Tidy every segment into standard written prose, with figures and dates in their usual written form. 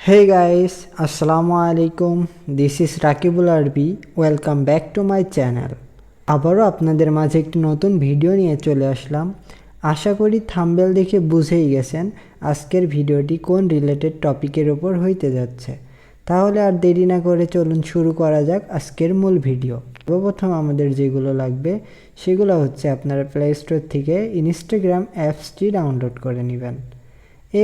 Hey guys, Assalamu alaikum. This is Rakibul Arbi. Welcome back to my channel. আবারও আপনাদের মাঝে একটি নতুন ভিডিও নিয়ে চলে আসলাম। আশা করি থাম্বনেল দেখে বুঝেই গেছেন আজকের ভিডিওটি কোন রিলেটেড টপিকের উপর হইতে যাচ্ছে। তাহলে আর দেরি না করে চলুন শুরু করা যাক আজকের মূল ভিডিও। সর্বপ্রথম আমাদের যেগুলো লাগবে সেগুলো হচ্ছে আপনারা প্লে স্টোর থেকে ইনস্টাগ্রাম অ্যাপসটি ডাউনলোড করে নেবেন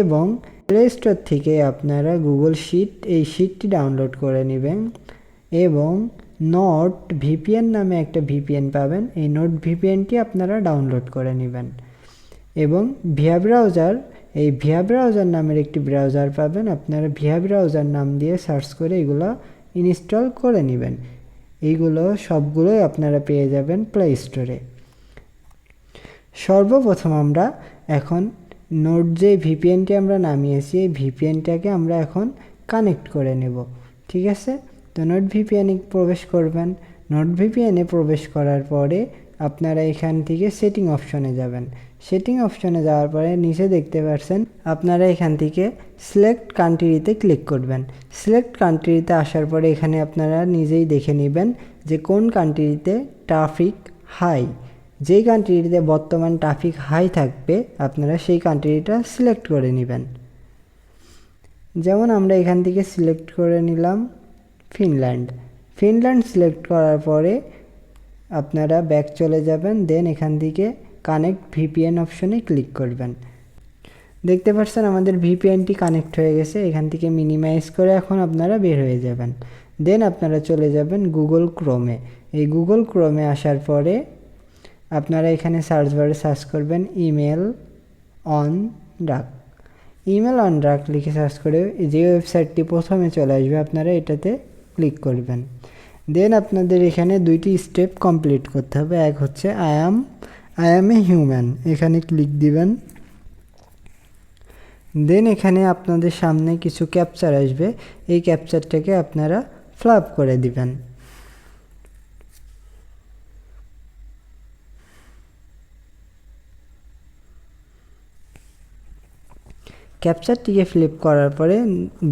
এবং প্লে স্টোর থেকে আপনারা গুগল শিট এই শিটটি ডাউনলোড করে নেবেন এবং নোট ভিপিএন নামে একটা ভিপিএন পাবেন। এই নোট ভিপিএনটি আপনারা ডাউনলোড করে নেবেন এবং ভিয়া ব্রাউজার এই ভিয়া ব্রাউজার নামের একটি ব্রাউজার পাবেন। আপনারা ভিয়া ব্রাউজার নাম দিয়ে সার্চ করে এগুলো ইনস্টল করে নেবেন। এইগুলো সবগুলোই আপনারা পেয়ে যাবেন প্লে স্টোরে। সর্বপ্রথম আমরা এখন নোট যে ভিপিএনটি আমরা নামিয়েছি এই ভিপিএনটাকে আমরা এখন কানেক্ট করে নেব, ঠিক আছে? তো নোট ভিপিএনে প্রবেশ করবেন। নোট ভিপিএনে প্রবেশ করার পরে আপনারা এখান থেকে সেটিং অপশনে যাবেন। সেটিং অপশনে যাওয়ার পরে নিচে দেখতে পাচ্ছেন আপনারা এখান থেকে সিলেক্ট কান্ট্রিতে ক্লিক করবেন। সিলেক্ট কান্ট্রিতে আসার পরে এখানে আপনারা নিজেই দেখে নেবেন যে কোন কান্ট্রিতে ট্রাফিক হাই, যেই কান্ট্রিতে বর্তমান ট্রাফিক হাই থাকবে আপনারা সেই কান্ট্রিটা সিলেক্ট করে নেবেন। যেমন আমরা এখান থেকে সিলেক্ট করে নিলাম ফিনল্যান্ড। ফিনল্যান্ড সিলেক্ট করার পরে আপনারা ব্যাক চলে যাবেন, দেন এখান থেকে কানেক্ট ভিপিএন অপশনে ক্লিক করবেন। দেখতে পাচ্ছেন আমাদের ভিপিএনটি কানেক্ট হয়ে গেছে। এখান থেকে মিনিমাইজ করে এখন আপনারা বের হয়ে যাবেন। দেন আপনারা চলে যাবেন গুগল ক্রোমে। এই গুগল ক্রোমে আসার পরে আপনারা এখানে সার্চ বারে সার্চ করবেন email on drug. Email on drug লিখে সার্চ করে যে ওয়েবসাইটটি প্রথমে চলে আসবে আপনারা এটাতে ক্লিক করবেন। দেন আপনাদের এখানে দুইটি স্টেপ কমপ্লিট করতে হবে। এক হচ্ছে আই অ্যাম এ হিউম্যান, এখানে ক্লিক দিবেন। দেন এখানে আপনাদের সামনে কিছু ক্যাপচার আসবে, এই ক্যাপচারটাকে আপনারা ফ্লাপ করে দিবেন। ক্যাপচারটিকে ফ্লিপ করার পরে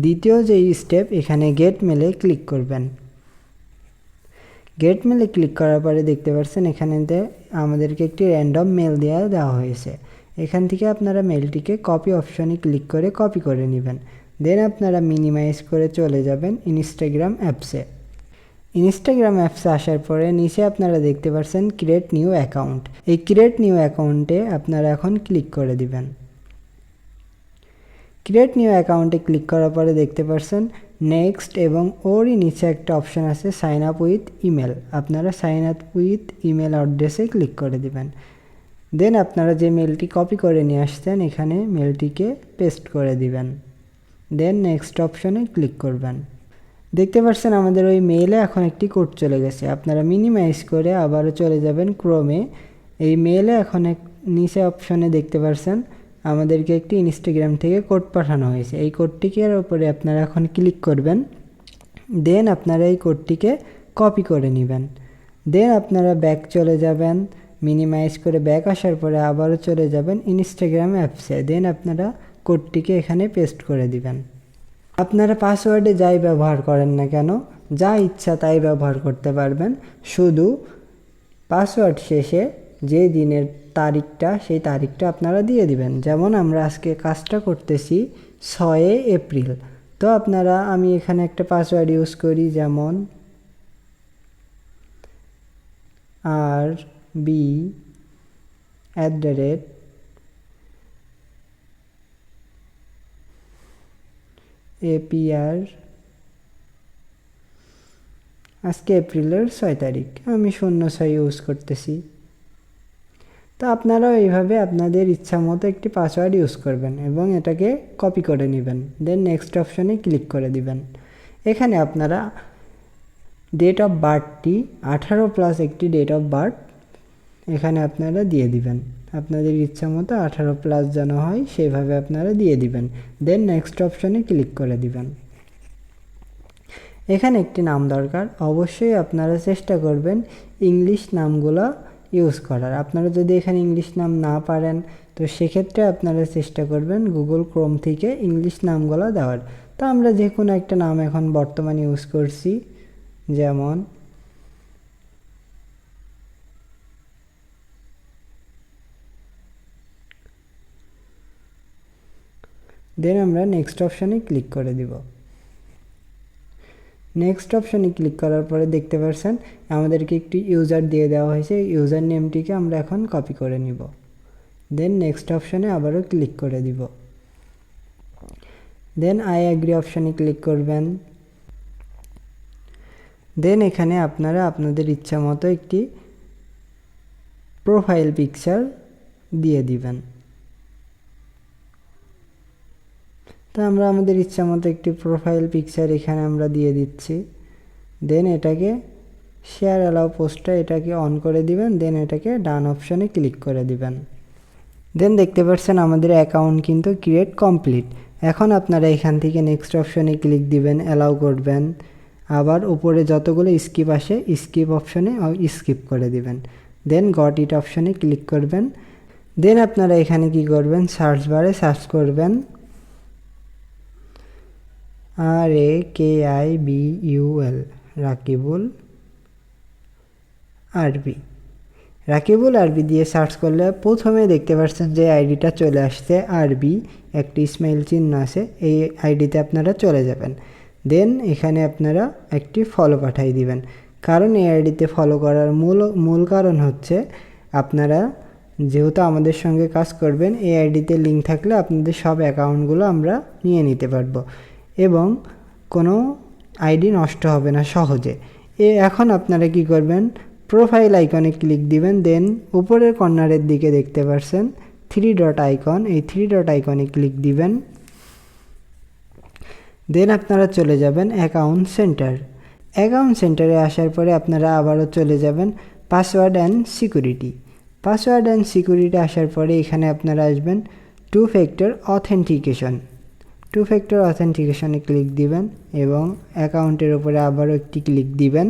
দ্বিতীয় যে স্টেপ এখানে গেট মেলে ক্লিক করবেন। গেট মেলে ক্লিক করার পরে দেখতে পাচ্ছেন এখানেতে আমাদেরকে একটি র্যান্ডম মেল দেওয়া হয়েছে। এখান থেকে আপনারা মেলটিকে কপি অপশনে ক্লিক করে কপি করে নেবেন। দেন আপনারা মিনিমাইজ করে চলে যাবেন ইনস্টাগ্রাম অ্যাপসে। ইনস্টাগ্রাম অ্যাপসে আসার পরে নিচে আপনারা দেখতে পাচ্ছেন ক্রিয়েট নিউ অ্যাকাউন্ট। এই ক্রিয়েট নিউ অ্যাকাউন্টে আপনারা এখন ক্লিক করে দিবেন। ক্রিয়েট নিউ অ্যাকাউন্টে ক্লিক করার পরে দেখতে পাচ্ছেন নেক্সট এবং ওরই নিচে একটা অপশান আছে সাইন আপ উইথ ইমেল। আপনারা সাইন আপ উইথ ইমেল অ্যাড্রেসে ক্লিক করে দিবেন। দেন আপনারা যে মেলটি কপি করে নিয়ে আসছেন এখানে মেলটিকে পেস্ট করে দিবেন। দেন নেক্সট অপশানে ক্লিক করবেন। দেখতে পাচ্ছেন আমাদের ওই মেইলে এখন একটি কোড চলে গেছে। আপনারা মিনিমাইজ করে আবারও চলে যাবেন ক্রোমে। এই মেইলে এখন নিচে অপশানে দেখতে পাচ্ছেন আমাদেরকে একটি ইনস্টাগ্রাম থেকে কোড পাঠানো হয়েছে। এই কোডটির উপরে আপনারা এখন ক্লিক করবেন। দেন আপনারা এই কোডটিকে কপি করে নেবেন। দেন আপনারা ব্যাক চলে যাবেন। মিনিমাইজ করে ব্যাক আসার পরে আবারও চলে যাবেন ইনস্টাগ্রাম অ্যাপসে। দেন আপনারা কোডটিকে এখানে পেস্ট করে দিবেন। আপনারা পাসওয়ার্ডে যাই ব্যবহার করেন না কেন, যা ইচ্ছা তাই ব্যবহার করতে পারবেন। শুধু পাসওয়ার্ড শেষে যে দিনের তারিখটা সেই তারিখটা আপনারা দিয়ে দিবেন। যেমন আমরা আজকে কাজটা করতেছি 6 এপ্রিল। তো আপনারা আমি এখানে একটা পাসওয়ার্ড ইউজ করি, যেমন RB@APR আজকে এপ্রিলের 6 তারিখ, আমি 06 ইউজ করতেছি। তো আপনারাও এইভাবে আপনাদের ইচ্ছা মতো একটি পাসওয়ার্ড ইউজ করবেন এবং এটাকে কপি করে নেবেন। দেন নেক্সট অপশনে ক্লিক করে দিবেন। এখানে আপনারা ডেট অফ বার্থটি 18+ একটি ডেট অফ বার্থ এখানে আপনারা দিয়ে দিবেন। আপনাদের ইচ্ছা মতো 18+ যেন হয় সেইভাবে আপনারা দিয়ে দিবেন। দেন নেক্সট অপশনে ক্লিক করে দিবেন। এখানে একটি নাম দরকার, অবশ্যই আপনারা চেষ্টা করবেন ইংলিশ নামগুলো ইউজ করার। আপনারা যদি এখানে ইংলিশ নাম না পারেন তো তো সেক্ষেত্রে আপনারা চেষ্টা করবেন গুগল ক্রোম থেকে ইংলিশ নামগুলো দেওয়ার। তো আমরা যে কোনো একটা নাম এখন বর্তমানে ইউজ করছি, যেমন দেন আমরা নেক্সট অপশানে ক্লিক করে দিব। নেক্সট অপশানে ক্লিক করার পরে দেখতে পাচ্ছেন আমাদেরকে একটি ইউজার দিয়ে দেওয়া হয়েছে। ইউজার নেমটিকে আমরা এখন কপি করে নিব। দেন নেক্সট অপশানে আবারও ক্লিক করে দিব। দেন আই অ্যাগ্রি অপশানে ক্লিক করবেন। দেন এখানে আপনারা আপনাদের ইচ্ছা মতো একটি প্রোফাইল পিকচার দিয়ে দিবেন। তো আমরা আমাদের ইচ্ছা মতো একটি প্রোফাইল পিকচার এখানে আমরা দিয়ে দিচ্ছি। দেন এটাকে শেয়ার অ্যালাউ পোস্টটা এটাকে অন করে দিবেন। দেন এটাকে ডান অপশানে ক্লিক করে দিবেন। দেন দেখতে পাচ্ছেন আমাদের অ্যাকাউন্ট কিন্তু ক্রিয়েট কমপ্লিট। এখন আপনারা এখান থেকে নেক্সট অপশানে ক্লিক দিবেন, অ্যালাউ করবেন। আবার উপরে যতগুলো স্কিপ আসে স্কিপ অপশানে স্কিপ করে দিবেন। দেন গট ইট অপশানে ক্লিক করবেন। দেন আপনারা এখানে কি করবেন, সার্চ বারে সার্চ করবেন RAKIBUL, রাকিবুল আরবি। রাকিবুল আরবি দিয়ে সার্চ করলে প্রথমে দেখতে পাচ্ছেন যে আইডিটা চলে আসছে, আরবি একটি স্মাইল চিহ্ন আছে, এই আইডিতে আপনারা চলে যাবেন। দেন এখানে আপনারা একটি ফলো পাঠিয়ে দিবেন। কারণ এই আইডিতে ফলো করার মূল কারণ হচ্ছে আপনারা যেহেতু আমাদের সঙ্গে কাজ করবেন, এই আইডিতে লিঙ্ক থাকলে আপনাদের সব অ্যাকাউন্টগুলো আমরা নিয়ে নিতে পারবো এবং কোনো আইডি নষ্ট হবে না সহজে। এখন আপনারা কি করবেন, প্রোফাইল আইকনে ক্লিক দিবেন। দেন উপরের কর্নারের দিকে দেখতে পাচ্ছেন 3 ডট আইকন, এই 3 ডট আইকনে ক্লিক দিবেন। দেন আপনারা চলে যাবেন অ্যাকাউন্ট সেন্টার। অ্যাকাউন্ট সেন্টারে আসার পরে আপনারা আবারও চলে যাবেন password and security. Password and security আসার পরে এখানে আপনারা আসবেন 2 ফ্যাক্টর অথেন্টিকেশন। 2 ফ্যাক্টর অথেন্টিকেশনে ক্লিক দিবেন এবং অ্যাকাউন্টের উপরে আবারও একটি ক্লিক দিবেন।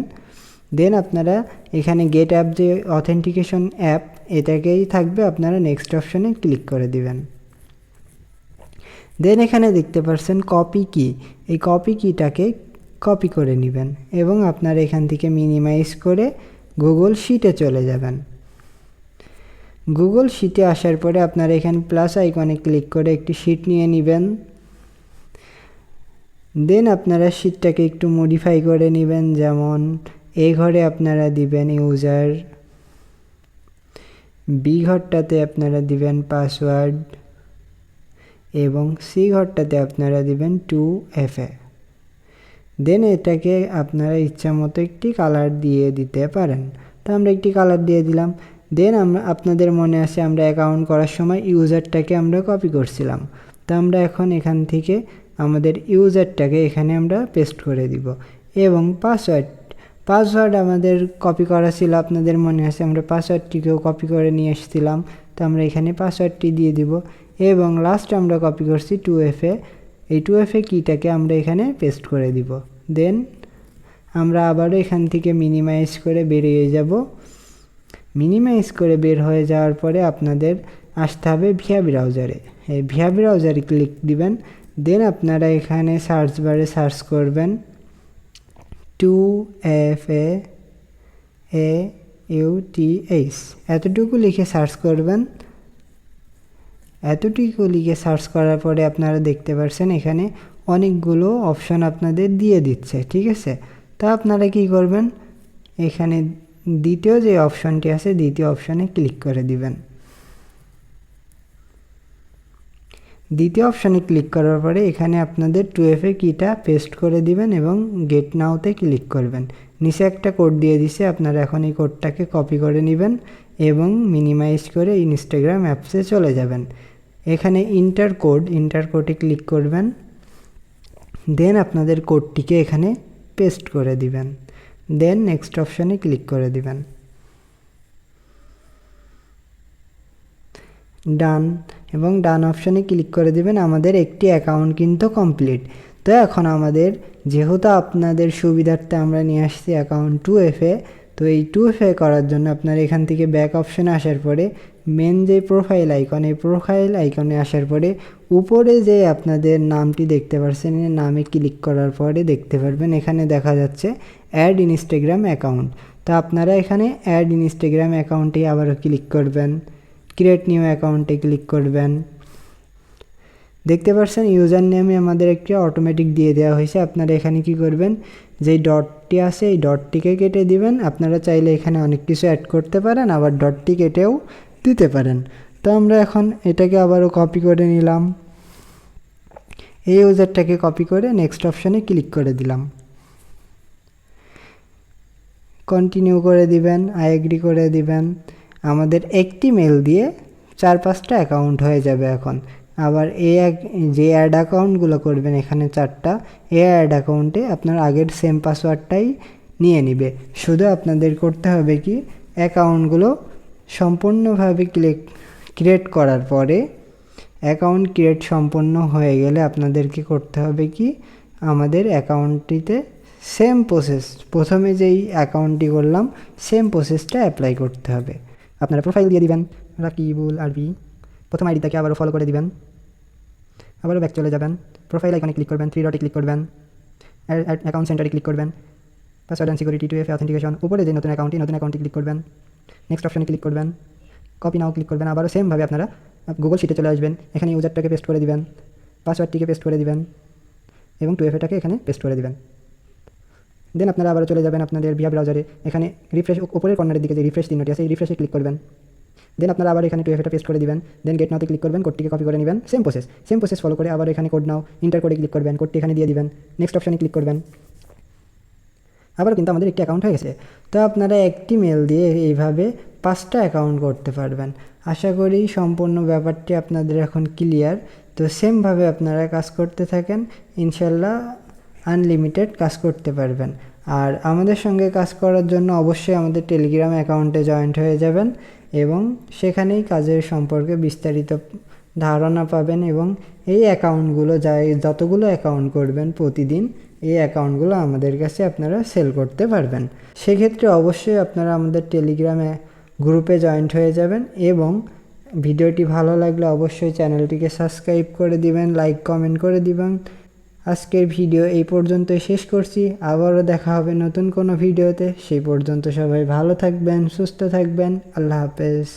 দেন আপনারা এখানে গেট অ্যাপ যে অথেন্টিকেশন অ্যাপ এটাকেই থাকবে, আপনারা নেক্সট অপশানে ক্লিক করে দিবেন। দেন এখানে দেখতে পাচ্ছেন কপি কি, এই কপি কিটাকে কপি করে নেবেন এবং আপনারা এখান থেকে মিনিমাইজ করে গুগল শিটে চলে যাবেন। গুগল শিটে আসার পরে আপনারা এখানে প্লাস আইকনে ক্লিক করে একটি শিট নিয়ে নেবেন। দেন আপনারা শিটটাকে একটু মডিফাই করে নেবেন, যেমন এই ঘরে আপনারা দিবেন ইউজার, বি ঘরটাতে আপনারা দিবেন পাসওয়ার্ড এবং সি ঘরটাতে আপনারা দিবেন 2FA। দেন এটাকে আপনারা ইচ্ছা মতো একটি কালার দিয়ে দিতে পারেন। তো আমরা একটি কালার দিয়ে দিলাম। দেন আপনাদের মনে আছে আমরা অ্যাকাউন্ট করার সময় ইউজারটাকে আমরা কপি করছিলাম, তো আমরা এখন এখান থেকে আমাদের ইউজারটাকে এখানে আমরা পেস্ট করে দিব এবং পাসওয়ার্ড আমাদের কপি করা ছিল, আপনাদের মনে আছে আমরা পাসওয়ার্ডটিকেও কপি করে নিয়ে এসেছিলাম, তো আমরা এখানে পাসওয়ার্ডটি দিয়ে দিব এবং লাস্ট আমরা কপি করছি 2FA, এই 2FA কিটাকে আমরা এখানে পেস্ট করে দিব। দেন আমরা আবারও এখান থেকে মিনিমাইজ করে বেরিয়ে যাব। মিনিমাইজ করে বের হয়ে যাওয়ার পরে আপনাদের আসতে হবে ভিয়া ব্রাউজারে। এই ভিয়া ব্রাউজারে ক্লিক দিবেন। দেন আপনারা এখানে সার্চ বারে সার্চ করবেন 2FAAUTH, এতটুকু লিখে সার্চ করবেন। এতটুকু লিখে সার্চ করার পরে আপনারা দেখতে পাচ্ছেন এখানে অনেকগুলো অপশন আপনাদের দিয়ে দিচ্ছে, ঠিক আছে। তা আপনারা কি করবেন, এখানে দ্বিতীয় যে অপশনটি আছে দ্বিতীয় অপশনে ক্লিক করে দিবেন। দ্বিতীয় অপশনে ক্লিক করার পরে এখানে আপনাদের 2FA কিটা পেস্ট করে দিবেন এবং গেট নাওতে ক্লিক করবেন। নিচে একটা কোড দিয়ে দিছে, আপনারা এখন এই কোডটাকে কপি করে নেবেন এবং মিনিমাইজ করে ইনস্টাগ্রাম অ্যাপসে চলে যাবেন। এখানে ইন্টার কোডে ক্লিক করবেন। দেন আপনাদের কোডটিকে এখানে পেস্ট করে দিবেন। দেন নেক্সট অপশনে ক্লিক করে দিবেন। ডান এবং ডান অপশনে ক্লিক করে দিবেন। আমাদের একটি অ্যাকাউন্ট কিন্তু কমপ্লিট। তো এখন আমাদের যেহেতু আপনাদের সুবিধার্থে আমরা নিয়ে আসছি অ্যাকাউন্ট 2FA, তো তো এই 2FA করার জন্য আপনার এখান থেকে ব্যাক অপশনে আসার পরে মেন যে প্রোফাইল আইকন, এই প্রোফাইল আইকনে আসার পরে উপরে যে আপনাদের নামটি দেখতে পাচ্ছেন, এই নামে ক্লিক করার পরে দেখতে পারবেন এখানে দেখা যাচ্ছে অ্যাড ইনস্টাগ্রাম অ্যাকাউন্ট। তো আপনারা এখানে অ্যাড ইনস্টাগ্রাম অ্যাকাউন্টে আবারও ক্লিক করবেন, ক্রিয়েট নিউ অ্যাকাউন্টে ক্লিক করবেন। দেখতে পাচ্ছেন ইউজার নেমে আমাদের একটি অটোমেটিক দিয়ে দেওয়া হয়েছে। আপনারা এখানে কি করবেন, যেই ডটটি আছে এই ডটটিকে কেটে দিবেন। আপনারা চাইলে এখানে অনেক কিছু অ্যাড করতে পারেন, আবার ডটটি কেটেও দিতে পারেন। তো আমরা এখন এটাকে আবারও কপি করে নিলাম, এই ইউজারটাকে কপি করে নেক্সট অপশানে ক্লিক করে দিলাম, কন্টিনিউ করে দিবেন, আই এগ্রি করে দিবেন। আমাদের একটি মেল দিয়ে 4-5টা অ্যাকাউন্ট হয়ে যাবে এখন। আবার যে অ্যাড অ্যাকাউন্টগুলো করবেন এখানে 4টা, এই অ্যাড অ্যাকাউন্টে আপনার আগের সেম পাসওয়ার্ডটাই নিয়ে নিবে। শুধু আপনাদের করতে হবে কি, অ্যাকাউন্টগুলো সম্পূর্ণভাবে ক্রিয়েট করার পরে, অ্যাকাউন্ট ক্রিয়েট সম্পূর্ণ হয়ে গেলে আপনাদেরকে করতে হবে কি, আমাদের অ্যাকাউন্টটিতে সেম প্রসেস, প্রথমে যেই অ্যাকাউন্টটি করলাম সেম প্রসেসটা অ্যাপ্লাই করতে হবে। আপনারা প্রোফাইল দিয়ে দিবেন রাকিবুল আরবি, প্রথম আইডিটাকে আবারও ফলো করে দিবেন, আবারও ব্যাক চলে যাবেন, প্রোফাইল আইকনে ক্লিক করবেন, 3 ডটে ক্লিক করবেন, অ্যাকাউন্ট সেন্টারে ক্লিক করবেন, password and security 2FA authentication, উপরে যে নতুন অ্যাকাউন্টে ক্লিক করবেন, নেক্সট অপশনে ক্লিক করবেন, কপি নাও ক্লিক করবেন। আবারও সেমভাবে আপনারা গুগল শিটে চলে আসবেন, এখানে ইউজারটাকে পেস্ট করে দিবেন, পাসওয়ার্ডটিকে পেস্ট করে দিবেন এবং 2FAটাকে এখানে পেস্ট করে দিবেন। দেন আপনারা আবারও চলে যাবেন আপনাদের ভিআর ব্রাউজারে, এখানে রিফ্রেশ, উপরের কর্নারের দিকে যে রিফ্রেশ চিহ্নটি আছে এই রিফ্রেশে ক্লিক করবেন। দেন আপনারা আবার এখানে 2FAটা পেস্ট করে দিবেন, দেন গেট নাওতে ক্লিক করবেন, কোডটিকে কপি করে নেবেন, সেম প্রসেস ফলো করে আবার এখানে কোড নাও ইন্টার করে ক্লিক করবেন, কোডটি এখানে দিয়ে দিবেন, নেক্সট অপশানে ক্লিক করবেন। আবার কিন্তু আমাদের একটি অ্যাকাউন্ট হয়ে গেছে। তো আপনারা একটি মেল দিয়ে এইভাবে 5টা অ্যাকাউন্ট করতে পারবেন। আশা করি সম্পূর্ণ ব্যাপারটি আপনাদের এখন ক্লিয়ার। তো সেমভাবে আপনারা কাজ করতে থাকেন, ইনশাল্লাহ আনলিমিটেড কাজ করতে পারবেন। আর আমাদের সঙ্গে কাজ করার জন্য অবশ্যই আমাদের টেলিগ্রাম অ্যাকাউন্টে জয়েন্ট হয়ে যাবেন এবং সেখানেই কাজের সম্পর্কে বিস্তারিত ধারণা পাবেন এবং এই অ্যাকাউন্টগুলো যতগুলো অ্যাকাউন্ট করবেন প্রতিদিন, এই অ্যাকাউন্টগুলো আমাদের কাছে আপনারা সেল করতে পারবেন। সেক্ষেত্রে অবশ্যই আপনারা আমাদের টেলিগ্রামে গ্রুপে জয়েন্ট হয়ে যাবেন এবং ভিডিওটি ভালো লাগলে অবশ্যই চ্যানেলটিকে সাবস্ক্রাইব করে দিবেন, লাইক কমেন্ট করে দিবেন। আজকের ভিডিও এই পর্যন্তই শেষ করছি, আবারও দেখা হবে নতুন কোনো ভিডিওতে। সেই পর্যন্ত সবাই ভালো থাকবেন, সুস্থ থাকবেন, আল্লাহ হাফেজ।